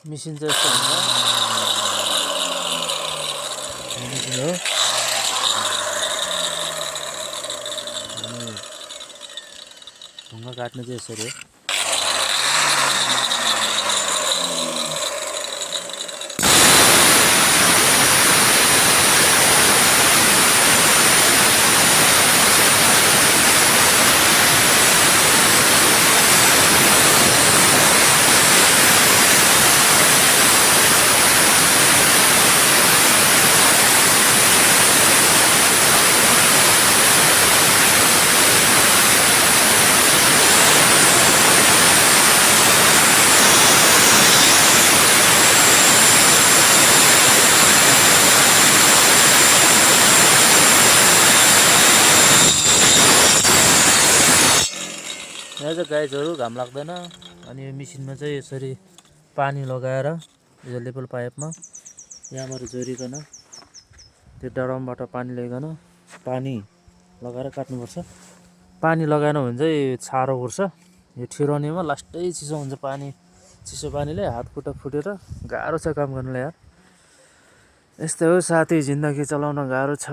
Machine चाहिँ यस्तो हुन्छ, मिसिन हो। अनि ढुङ्गा काट्ने चाहिँ यसरी हो। यहाँ चाहिँ गाइजहरू घाम लाग्दैन। अनि यो मिसिनमा चाहिँ यसरी पानी लगाएर यो लेभल पाइपमा यहाँबाट जोडिकन त्यो ड्रमबाट पानी ल्याइकन पानी लगाएर काट्नुपर्छ। पानी लगाएन भने चाहिँ छारो उठ्छ। यो ठिरौनीमा लास्टै चिसो हुन्छ पानी, चिसो पानीले हात खुट्टा फुटेर गाह्रो छ काम गर्नुलाई यार। यस्तै हो साथी, जिन्दगी चलाउन गाह्रो छ।